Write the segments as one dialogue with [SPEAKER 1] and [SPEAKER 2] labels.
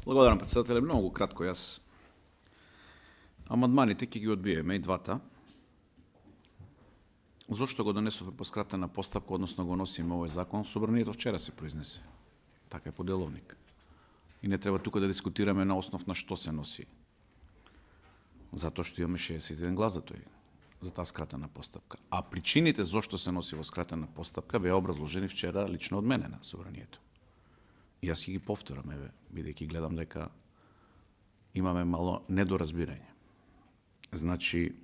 [SPEAKER 1] Благодарам, председателе. Многу кратко јас. Амандманите ќе ги одбиеме и двата. Зошто го донесовме по скратена постапка, односно го носиме овој закон? Собранието вчера се произнесе. Така е по деловник. И не треба тука да дискутираме на основ на што се носи. Затоа што имаме 61 глас за тој, за таа скратена постапка. А причините зошто се носи во скратена постапка беа образложени вчера лично од мене на собранието. И јас ќе ги повторам, бидејќи гледам дека имаме мало недоразбирање. Значи,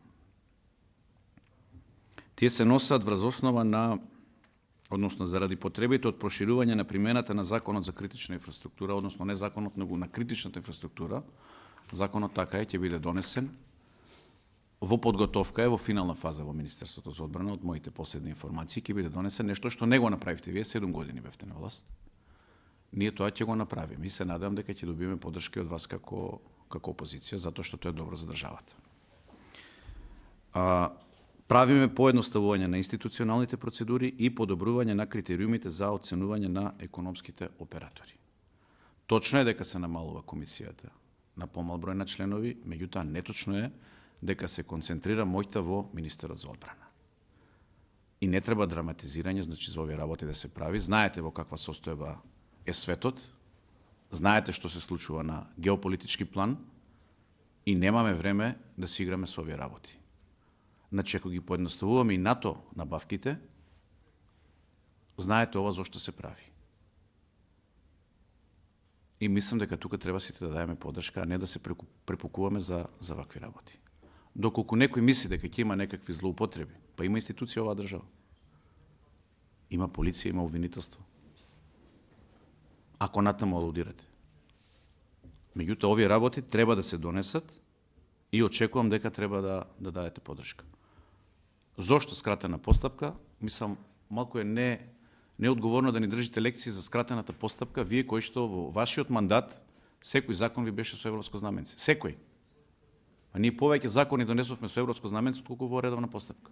[SPEAKER 1] тие се носат врз основа на, односно заради потребите од проширување на примената на законот за критична инфраструктура, односно не законот, него на критичната инфраструктура. Законот така ќе биде донесен. Во подготовка е, во финална фаза во Министерството за одбрана, од моите последни информации, ќе биде донесен нешто што не го направивте вие, 7 години бевте на власт. Ние тоа ќе го направиме и се надевам дека ќе добиеме поддршка од вас како опозиција, затоа што тоа е добро за државата. Правиме поедноставување на институционалните процедури и подобрување на критериумите за оценување на економските оператори. Точно е дека се намалува комисијата на помал број на членови, меѓутоа неточно е дека се концентрира моќта во министерот за одбрана. И не треба драматизирање, значи за овие работи да се прави. Знаете во каква состојба е светот, знаете што се случува на геополитички план и немаме време да си играме со овие работи. Значи, ако ги поедноставуваме и НАТО набавките, знаете ова зошто се прави. И мислам дека тука треба сите да даеме поддршка, а не да се препукуваме за вакви работи. Доколку некој мисли дека ќе има некакви злоупотреби, па има институција оваа држава. Има полиција, има обвинителство. Ако натаму алудирате. Меѓутоа, овие работи треба да се донесат и очекувам дека треба да дадете поддршка. Зошто скратена постапка? Мислам, малку е неодговорно да ни држите лекции за скратената постапка, вие кои што во вашиот мандат секој закон ви беше со европско знаменце. Секој. А ние повеќе закони донесовме со европско знаменце отколку во редовна постапка.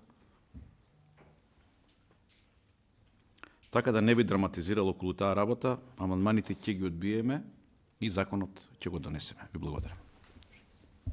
[SPEAKER 1] Така да не би драматизирало околу таа работа, амандманите ќе ги одбиеме и законот ќе го донесеме. Ви благодарам.